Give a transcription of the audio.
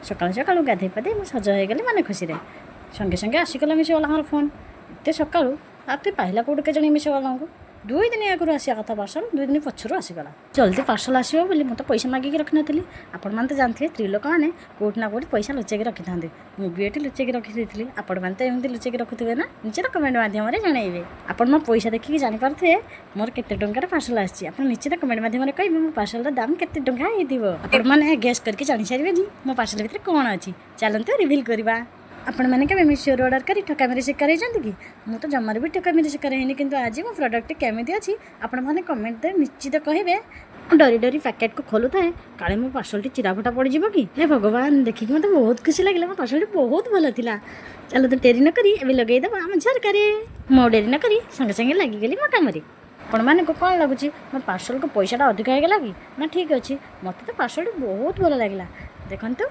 ସକାଳୁ ସକାଳୁ ଗାଧୋଇ ପାଧୋଇ ମୁଁ ସଜ ହୋଇଗଲି ମାନେ ଖୁସିରେ। ସଙ୍ଗେ ସଙ୍ଗେ ଆସିଗଲା ମିଶୋବାଲାଙ୍କର ଫୋନ୍। ଏତେ ସକାଳୁ ରାତି ପାଇଲା କେଉଁଠି କେଜାଣି ମିଶୋବାଲାଙ୍କୁ। 2 ଦିନ ଆଗରୁ ଆସିବା କଥା ପାର୍ସଲ, 2 ଦିନ ପଛରୁ ଆସିଗଲା। ଜଲ୍ଦି ପାର୍ସଲ ଆସିବ ବୋଲି ମୁଁ ତ ପଇସା ମାଗିକି ରଖିନଥିଲି। ଆପଣମାନେ ତ ଜାଣିଥିବେ ସ୍ତ୍ରୀ ଲୋକମାନେ କେଉଁଠି ନା କେଉଁଠି ପଇସା ଲୁଚେଇକି ରଖିଥାନ୍ତି। ମୁଁ ବି ଏଠି ଲୁଚେଇକି ରଖିଦେଇଥିଲି। ଆପଣମାନେ ତ ଏମିତି ଲୁଚେଇକି ରଖୁଥିବେ ନା? ନିଶ୍ଚିତ କମେଣ୍ଟ ମାଧ୍ୟମରେ ଜଣାଇବେ। ଆପଣ ମୋ ପଇସା ଦେଖିକି ଜାଣିପାରୁଥିବେ ମୋର କେତେ ଟଙ୍କାର ପାର୍ସଲ ଆସିଛି। ଆପଣ ନିଶ୍ଚିତ କମେଣ୍ଟ ମାଧ୍ୟମରେ କହିବେ ମୋ ପାର୍ସଲର ଦାମ କେତେ ଟଙ୍କା ହେଇଥିବ। ଆପଣମାନେ ଗେସ୍ କରିକି ଜାଣିସାରିବେନି ମୋ ପାର୍ସଲ ଭିତରେ କ'ଣ ଅଛି। ଚାଲନ୍ତୁ ରିଭିଲ୍ କରିବା। ଆପଣମାନେ କେବେ ମିଶୋରୁ ଅର୍ଡ଼ର କରି ଠକାମିରେ ଶିକାର ହେଇଛନ୍ତି କି? ମୁଁ ତ ଜମାରୁ ବି ଠକାମିରେ ଶିକାର ହେଇନି, କିନ୍ତୁ ଆଜି ମୋ ପ୍ରଡ଼କ୍ଟଟି କେମିତି ଅଛି ଆପଣମାନେ କମେଣ୍ଟରେ ନିଶ୍ଚିତ କହିବେ। ଡରି ଡରି ପ୍ୟାକେଟକୁ ଖୋଲୁଥାଏ, କାଳେ ମୋ ପାର୍ସଲଟି ଚିରାଫଟା ପଡ଼ିଯିବ କି? ହେ ଭଗବାନ, ଦେଖିକି ମୋତେ ବହୁତ ଖୁସି ଲାଗିଲା। ମୋ ପାର୍ସଲଟି ବହୁତ ଭଲ ଥିଲା। ଚାଲନ୍ତୁ ଡେରି ନ କରି ଏବେ ଲଗେଇଦେବା ଆମ ଝରକାରେ। ମୁଁ ଡେରି ନ କରି ସଙ୍ଗେ ସଙ୍ଗେ ଲାଗିଗଲି ମୋ କାମରେ। ଆପଣମାନଙ୍କୁ କ'ଣ ଲାଗୁଛି ମୋ ପାର୍ସଲକୁ ପଇସାଟା ଅଧିକ ହେଇଗଲା କି? ନା ଠିକ୍ ଅଛି, ମୋତେ ତ ପାର୍ସଲଟି ବହୁତ ଭଲ ଲାଗିଲା। ଦେଖନ୍ତୁ